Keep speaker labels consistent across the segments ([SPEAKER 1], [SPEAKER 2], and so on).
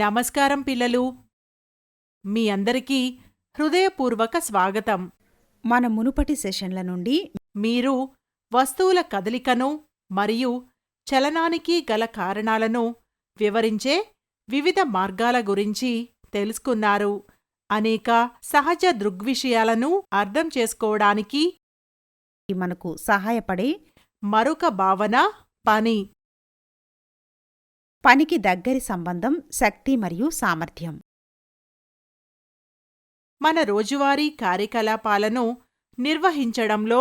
[SPEAKER 1] నమస్కారం పిల్లలు. మీ అందరికీ హృదయపూర్వక స్వాగతం.
[SPEAKER 2] మన మునుపటి సెషన్ల నుండి
[SPEAKER 1] మీరు వస్తువుల కదలికను మరియు చలనానికి గల కారణాలను వివరించే వివిధ మార్గాల గురించి తెలుసుకున్నారు. అనేక సహజ దృగ్విషయాలను అర్థం చేసుకోవడానికి
[SPEAKER 2] మనకు సహాయపడే
[SPEAKER 1] మరొక భావన పని.
[SPEAKER 2] పనికి దగ్గరి సంబంధం శక్తి మరియు సామర్థ్యం.
[SPEAKER 1] మన రోజువారీ కార్యకలాపాలను నిర్వహించడంలో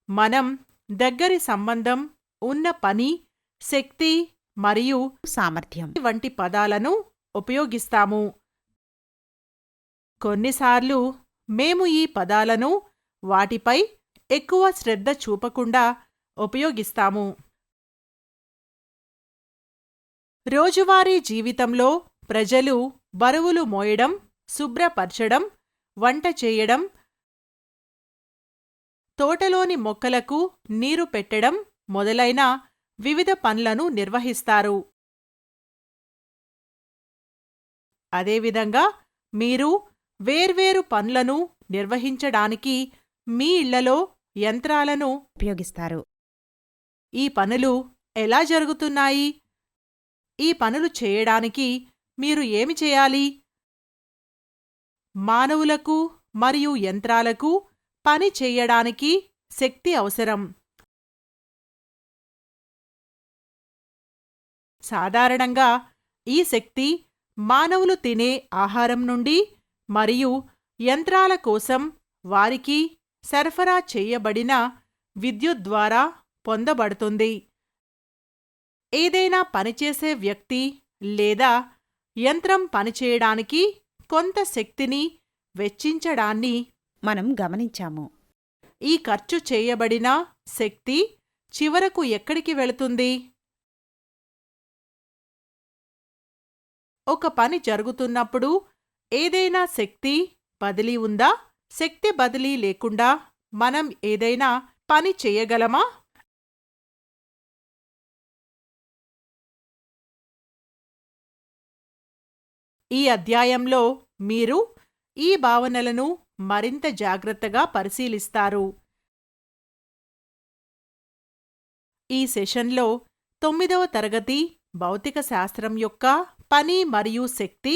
[SPEAKER 1] మనం దగ్గరి సంబంధం ఉన్న పని, శక్తి మరియు
[SPEAKER 2] సామర్థ్యం
[SPEAKER 1] వంటి పదాలను ఉపయోగిస్తాము. కొన్నిసార్లు మేము ఈ పదాలను వాటిపై ఎక్కువ శ్రద్ధ చూపకుండా ఉపయోగిస్తాము. రోజువారీ జీవితంలో ప్రజలు బరువులు మోయడం, శుభ్రపరచడం, వంట చేయడం, తోటలోని మొక్కలకు నీరు పెట్టడం మొదలైన వివిధ పనులను నిర్వహిస్తారు. అదేవిధంగా మీరు వేర్వేరు పనులను నిర్వహించడానికి మీ ఇళ్లలో యంత్రాలను
[SPEAKER 2] ఉపయోగిస్తారు.
[SPEAKER 1] ఈ పనులు ఎలా జరుగుతున్నాయి? ఈ పనులు చేయడానికి మీరు ఏమి చేయాలి? మానవులకు మరియు యంత్రాలకు పని చెయ్యడానికి శక్తి అవసరం. సాధారణంగా ఈ శక్తి మానవులు తినే ఆహారం నుండి మరియు యంత్రాల కోసం వారికి సరఫరా చెయ్యబడిన విద్యుత్ ద్వారా పొందబడుతుంది. ఏదైనా పనిచేసే వ్యక్తి లేదా యంత్రం పనిచేయడానికి కొంత శక్తిని వెచ్చించడాన్ని
[SPEAKER 2] మనం గమనించాము.
[SPEAKER 1] ఈ ఖర్చు చేయబడిన శక్తి చివరకు ఎక్కడికి వెళుతుంది? ఒక పని జరుగుతున్నప్పుడు ఏదైనా శక్తి బదిలీ ఉందా? శక్తి బదిలీ లేకుండా మనం ఏదైనా పని చేయగలమా? ఈ అధ్యాయంలో మీరు ఈ భావనలను మరింత జాగ్రత్తగా పరిశీలిస్తారు. ఈ సెషన్లో 9వ తరగతి భౌతిక శాస్త్రం యొక్క పని మరియు శక్తి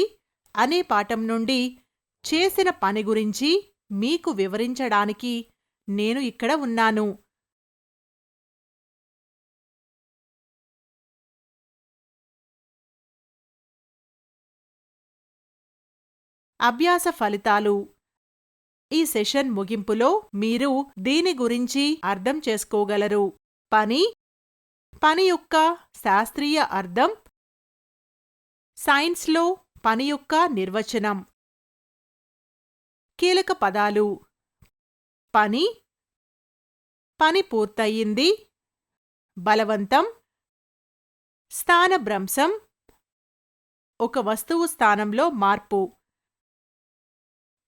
[SPEAKER 1] అనే పాఠం నుండి చేసిన పని గురించి మీకు వివరించడానికి నేను ఇక్కడ ఉన్నాను. అభ్యాస ఫలితాలు. ఈ సెషన్ ముగింపులో మీరు దీని గురించి అర్థం చేసుకోగలరు. పని యొక్క శాస్త్రీయ అర్థం, సైన్స్లో పని యొక్క నిర్వచనం. కీలక పదాలు: పని పూర్తయింది, బలవంతం, స్థానభ్రంశం, ఒక వస్తువు స్థానంలో మార్పు.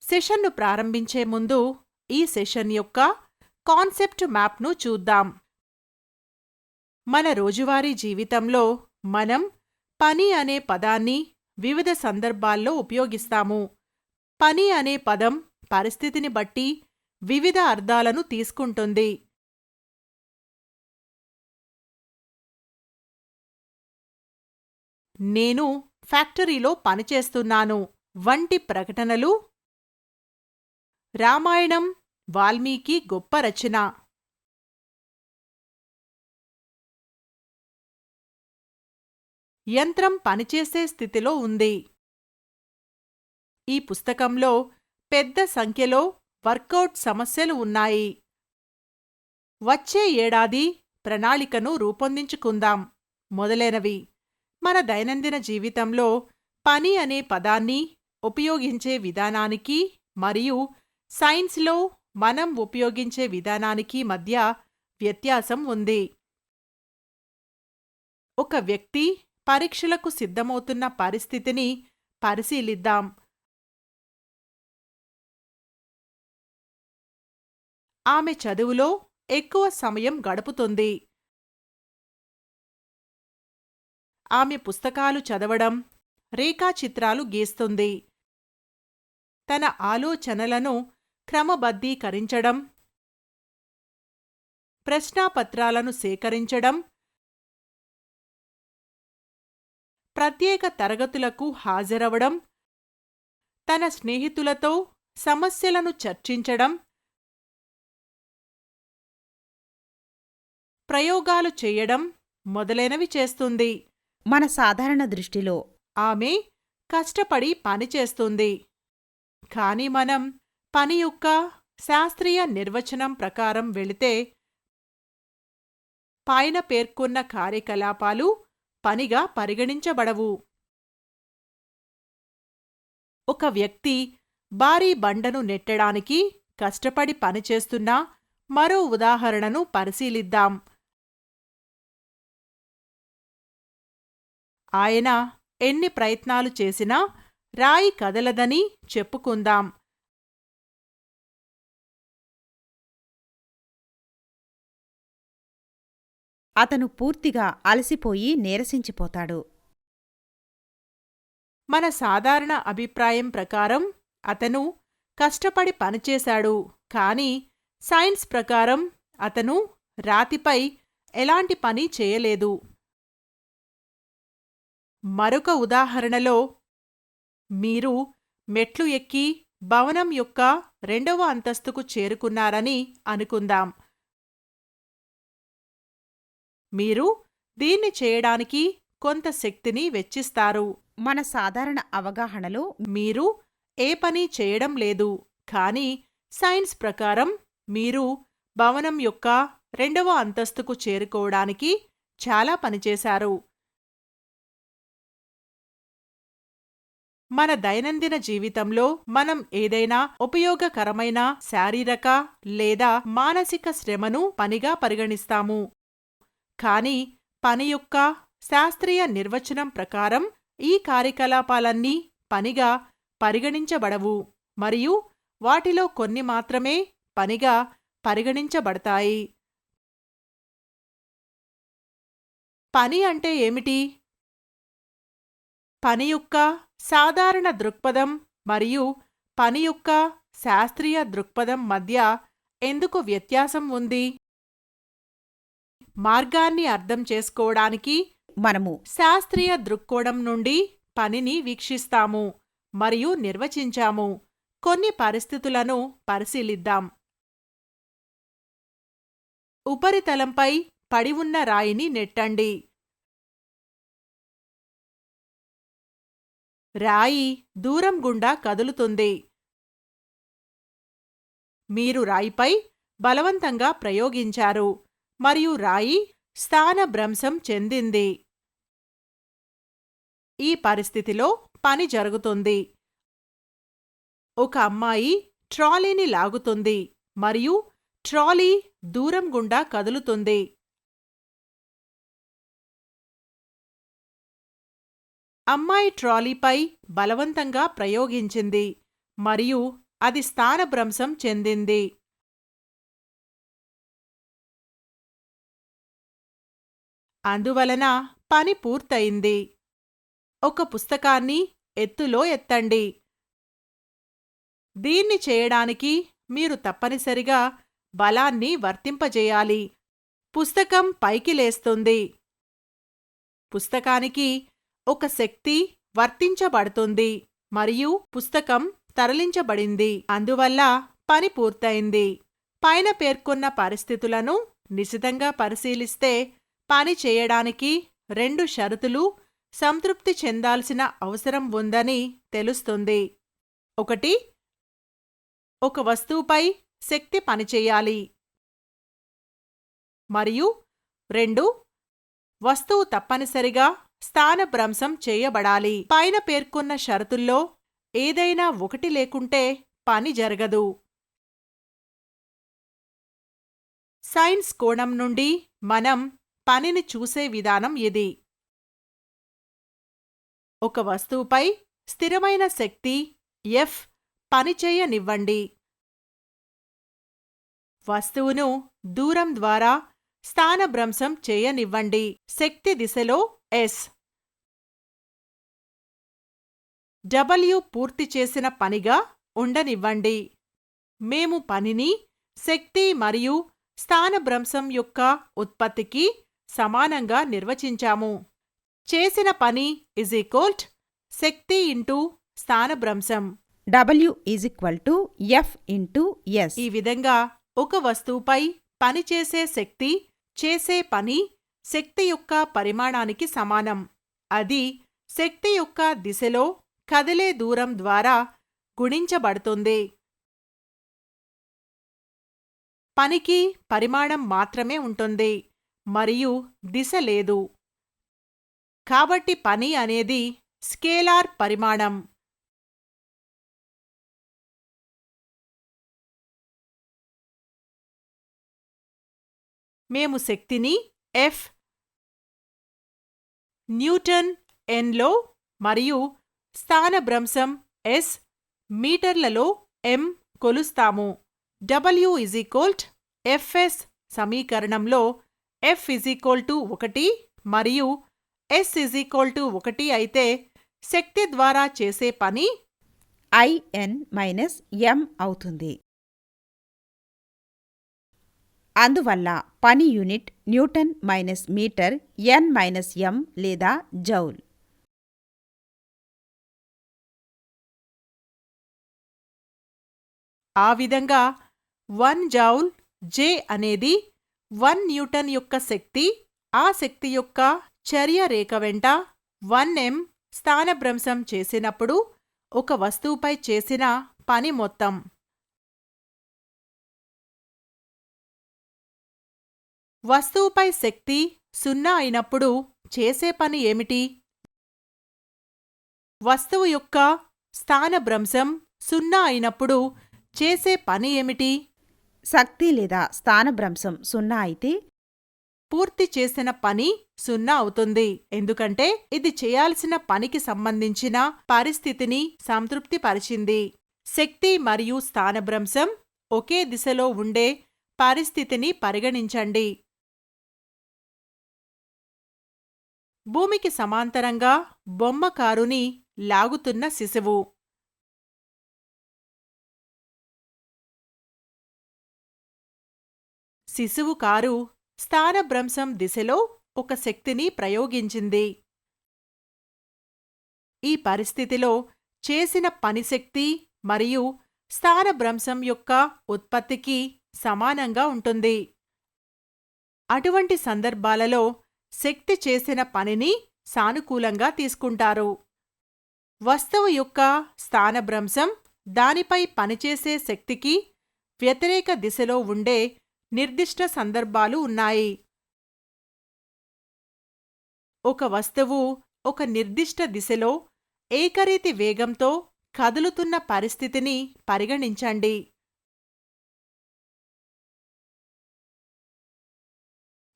[SPEAKER 1] సెషన్ను ప్రారంభించే ముందు ఈ సెషన్ యొక్క కాన్సెప్ట్ మ్యాప్ను చూద్దాం. మన రోజువారీ జీవితంలో మనం పని అనే పదాన్ని వివిధ సందర్భాల్లో ఉపయోగిస్తాము. పని అనే పదం పరిస్థితిని బట్టి వివిధ అర్థాలను తీసుకుంటుంది. నేను ఫ్యాక్టరీలో పనిచేస్తున్నాను వంటి ప్రకటనలు. రామాయణం వాల్మీకి గొప్ప రచన. యంత్రం పనిచేసే స్థితిలో ఉంది. ఈ పుస్తకంలో పెద్ద సంఖ్యలో వర్కౌట్ సమస్యలు ఉన్నాయి. వచ్చే ఏడాది ప్రణాళికను రూపొందించుకుందాం మొదలైనవి. మన దైనందిన జీవితంలో పని అనే పదాన్ని ఉపయోగించే విధానానికి మరియు సైన్స్లో మనం ఉపయోగించే విధానానికి మధ్య వ్యత్యాసం ఉంది. ఒక వ్యక్తి పరీక్షలకు సిద్ధమవుతున్న పరిస్థితిని పరిశీలిద్దాం. ఆమె చదువులో ఎక్కువ సమయం గడుపుతుంది. ఆమె పుస్తకాలు చదవడం, రేఖాచిత్రాలు గీస్తుంది. తన ఆలోచనలను క్రమబద్ధీకరించడం, ప్రశ్నాపత్రాలను సేకరించడం, ప్రత్యేక తరగతులకు హాజరవడం, తన స్నేహితులతో సమస్యలను చర్చించడం, ప్రయోగాలు చేయడం మొదలైనవి చేస్తుంది.
[SPEAKER 2] మన సాధారణ దృష్టిలో
[SPEAKER 1] ఆమె కష్టపడి పనిచేస్తుంది. కాని మనం పని యొక్క శాస్త్రీయ నిర్వచనం ప్రకారం వెళితే పైన పేర్కొన్న కార్యకలాపాలు పనిగా పరిగణించబడవు. ఒక వ్యక్తి భారీ బండను నెట్టడానికి కష్టపడి పనిచేస్తున్న మరో ఉదాహరణను పరిశీలిద్దాం. ఆయన ఎన్ని ప్రయత్నాలు చేసినా రాయి కదలదని చెప్పుకుందాం.
[SPEAKER 2] అతను పూర్తిగా అలసిపోయి నీరసించిపోతాడు.
[SPEAKER 1] మన సాధారణ అభిప్రాయం ప్రకారం అతను కష్టపడి పనిచేశాడు, కాని సైన్స్ ప్రకారం అతను రాతిపై ఎలాంటి పని చేయలేదు. మరొక ఉదాహరణలో మీరు మెట్లు ఎక్కి భవనం యొక్క 2వ అంతస్తుకు చేరుకున్నారని అనుకుందాం. మీరు దీన్ని చేయడానికి కొంత శక్తిని వెచ్చిస్తారు.
[SPEAKER 2] మన సాధారణ అవగాహనలో
[SPEAKER 1] మీరు ఏ పని చేయడం లేదు, కానీ సైన్స్ ప్రకారం మీరు భవనం యొక్క 2వ అంతస్తుకు చేరుకోవడానికి చాలా పనిచేశారు. మన దైనందిన జీవితంలో మనం ఏదైనా ఉపయోగకరమైన శారీరక లేదా మానసిక శ్రమను పనిగా పరిగణిస్తాము. కాని పని యొక్క శాస్త్రీయ నిర్వచనం ప్రకారం ఈ కార్యకలాపాలన్నీ పనిగా పరిగణించబడవు, మరియు వాటిలో కొన్ని మాత్రమే పనిగా పరిగణించబడతాయి. పని అంటే ఏమిటి? పని యొక్క సాధారణ దృక్పథం మరియు పని యొక్క శాస్త్రీయ దృక్పథం మధ్య ఎందుకు వ్యత్యాసం ఉంది? మార్గాన్ని అర్థం చేసుకోవడానికి
[SPEAKER 2] మనము
[SPEAKER 1] శాస్త్రీయ దృక్కోణం నుండి పనిని వీక్షిస్తాము మరియు నిర్వచించాము. కొన్ని పరిస్థితులను పరిశీలిద్దాం. ఉపరితలంపై పడి ఉన్న రాయిని నెట్టండి. రాయి దూరం గుండా కదులుతుంది. మీరు రాయిపై బలవంతంగా ప్రయోగించారు మరియు రాయి స్థానభ్రంశం చెందింది. ఈ పరిస్థితిలో పని జరుగుతుంది. ఒక అమ్మాయి ట్రాలీని లాగుతుంది మరియు ట్రాలీ దూరం గుండా కదులుతుంది. అమ్మాయి ట్రాలీపై బలవంతంగా ప్రయోగించింది మరియు అది స్థానభ్రంశం చెందింది. అందువలన పని పూర్తయింది. ఒక పుస్తకాన్ని ఎత్తులో ఎత్తండి. దీన్ని చేయడానికి మీరు తప్పనిసరిగా బలాన్ని వర్తింపజేయాలి. పుస్తకం పైకి లేస్తుంది. పుస్తకానికి ఒక శక్తి వర్తించబడుతుంది మరియు పుస్తకం తరలించబడింది. అందువల్ల పని పూర్తయింది. పైన పేర్కొన్న పరిస్థితులను నిశితంగా పరిశీలిస్తే పని చేయడానికి 2 షరతులు సంతృప్తి చెందాల్సిన అవసరం ఉందని తెలుస్తుంది. 1. ఒక వస్తువుపై శక్తి పనిచేయాలి. మరియు 2. వస్తువు తప్పనిసరిగా స్థానభ్రంశం చేయబడాలి. పైన పేర్కొన్న షరతుల్లో ఏదైనా ఒకటి లేకుంటే పని జరగదు. సైన్స్ కోణం నుండి మనం పనిని చూసే విధానం ఇది. ఒక వస్తువుపై స్థిరమైన శక్తి F పనిచేయనివ్వండి. వస్తువును దూరం ద్వారా స్థానభ్రంశం చేయనివ్వండి. శక్తి దిశలో S. డబ్ల్యూ పూర్తి చేసిన పనిగా ఉండనివ్వండి. మేము పనిని శక్తి మరియు స్థానభ్రంశం యొక్క ఉత్పత్తికి సమానంగా నిర్వచించాము. చేసిన పని శక్తి ఇంటూ స్థానభ్రంశం.
[SPEAKER 2] W=F/S.
[SPEAKER 1] ఈ విధంగా ఒక వస్తువుపై పనిచేసే శక్తి చేసే పని శక్తి యొక్క పరిమాణానికి సమానం. అది శక్తి యొక్క దిశలో కదిలే దూరం ద్వారా గుణించబడుతుంది. పనికి పరిమాణం మాత్రమే ఉంటుంది మరియు దిశ లేదు. కాబట్టి పని అనేది స్కేలార్ పరిమాణం. మేము శక్తిని F న్యూటన్ Nలో మరియు స్థానభ్రంశం S మీటర్లలో m కొలుస్తాము. W=Fs సమీకరణంలో F=1 మరియు S=1 అయితే శక్తి ద్వారా చేసే పని
[SPEAKER 2] In-m అవుతుంది. అందువల్ల పని unit Newton minus metre N-m లేదా జౌల్.
[SPEAKER 1] ఆ విధంగా 1 జౌల్ J అనేది 1 న్యూటన్ యొక్క శక్తి. ఆ శక్తి యొక్క చర్య రేఖ వెంట 1m స్థానభ్రంశం చేసినప్పుడు ఒక వస్తువుపై చేసిన పని మొత్తం. వస్తువుపై శక్తి 0 అయినప్పుడు చేసే పని ఏమిటి? వస్తువు యొక్క స్థానభ్రంశం 0 అయినప్పుడు చేసే పని ఏమిటి?
[SPEAKER 2] శక్తి లేదా స్థానభ్రంశం 0 అయితే
[SPEAKER 1] పూర్తి చేసిన పని 0 అవుతుంది. ఎందుకంటే ఇది చేయాల్సిన పనికి సంబంధించిన పరిస్థితిని సంతృప్తిపరిచింది. శక్తి మరియు స్థానభ్రంశం ఒకే దిశలో ఉండే పరిస్థితిని పరిగణించండి. భూమికి సమాంతరంగా బొమ్మ కారుని లాగుతున్న శిశువు. శిశువు కారు స్థానభ్రంశం దిశలో ఒక శక్తిని ప్రయోగించింది. ఈ పరిస్థితిలో చేసిన పని శక్తి మరియు స్థానభ్రంశం యొక్క ఉత్పత్తికి సమానంగా ఉంటుంది. అటువంటి సందర్భాలలో శక్తి చేసిన పనిని సానుకూలంగా తీసుకుంటారు. వస్తువు యొక్క స్థానభ్రంశం దానిపై పనిచేసే శక్తికి వ్యతిరేక దిశలో ఉండే నిర్దిష్ట సందర్భాలు ఉన్నాయి. ఒక వస్తువు ఒక నిర్దిష్ట దిశలో ఏకరీతి వేగంతో కదులుతున్న పరిస్థితిని పరిగణించండి.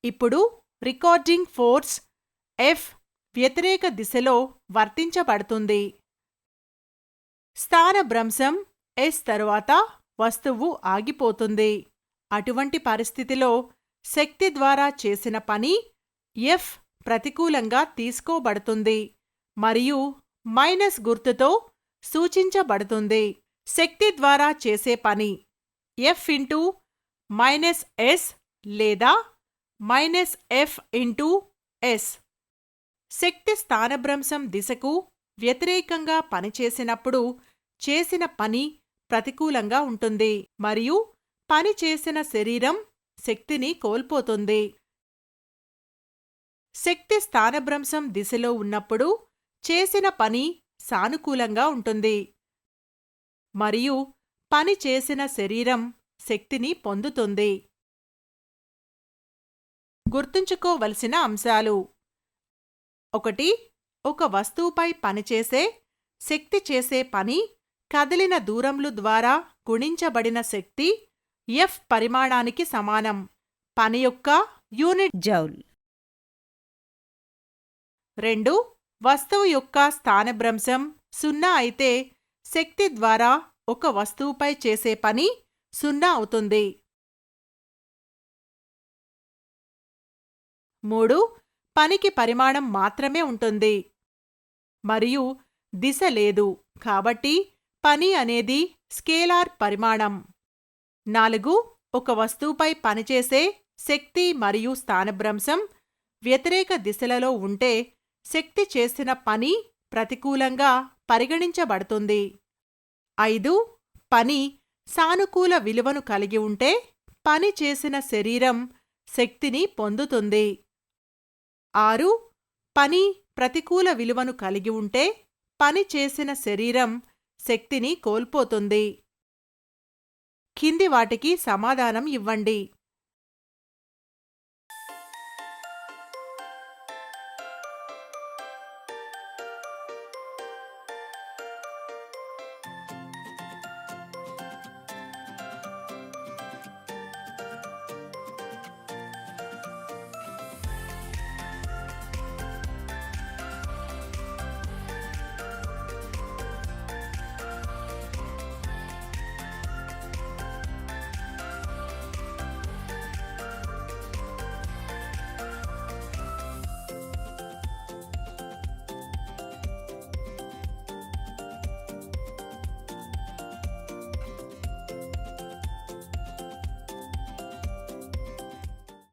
[SPEAKER 1] ఇప్పుడు రికార్డింగ్ ఫోర్స్ F వ్యతిరేక దిశలో వర్తించబడుతుంది. స్థానభ్రంశం S తరువాత వస్తువు ఆగిపోతుంది. అటువంటి పరిస్థితిలో శక్తి ద్వారా చేసిన పని F ప్రతికూలంగా తీసుకోబడుతుంది మరియు మైనస్ గుర్తుతో సూచించబడుతుంది. శక్తి ద్వారా చేసే పని F*-S లేదా -F*-S. శక్తి స్థానభ్రంశం దిశకు వ్యతిరేకంగా పనిచేసినప్పుడు చేసిన పని ప్రతికూలంగా ఉంటుంది మరియు పని చేసిన శరీరం శక్తిని కోల్పోతుంది. శక్తి స్థానభ్రంశం దిశలో ఉన్నప్పుడు చేసిన పని సానుకూలంగా ఉంటుంది మరియు పని చేసిన శరీరం శక్తిని పొందుతుంది. గుర్తుంచుకోవలసిన అంశాలు: 1. ఒక వస్తువుపై పనిచేసే శక్తి చేసే పని కదిలిన దూరములు ద్వారా గుణించబడిన శక్తి F పరిమాణానికి సమానం. పని యొక్క యూనిట్
[SPEAKER 2] జౌల్.
[SPEAKER 1] 2. వస్తువు యొక్క స్థానభ్రంశం 0 అయితే శక్తి ద్వారా ఒక వస్తువుపై చేసే పని 0 అవుతుంది. 3. పనికి పరిమాణం మాత్రమే ఉంటుంది మరియు దిశ లేదు, కాబట్టి పని అనేది స్కేలార్ పరిమాణం. 4. ఒక వస్తువుపై పనిచేసే శక్తి మరియు స్థానభ్రంశం వ్యతిరేక దిశలలో ఉంటే శక్తి చేసిన పని ప్రతికూలంగా పరిగణించబడుతుంది. 5. పని సానుకూల విలువను కలిగి ఉంటే పని చేసిన శరీరం శక్తిని పొందుతుంది. 6. పని ప్రతికూల విలువను కలిగి ఉంటే పని చేసిన శరీరం శక్తిని కోల్పోతుంది. కింది వాటికి సమాధానం ఇవ్వండి.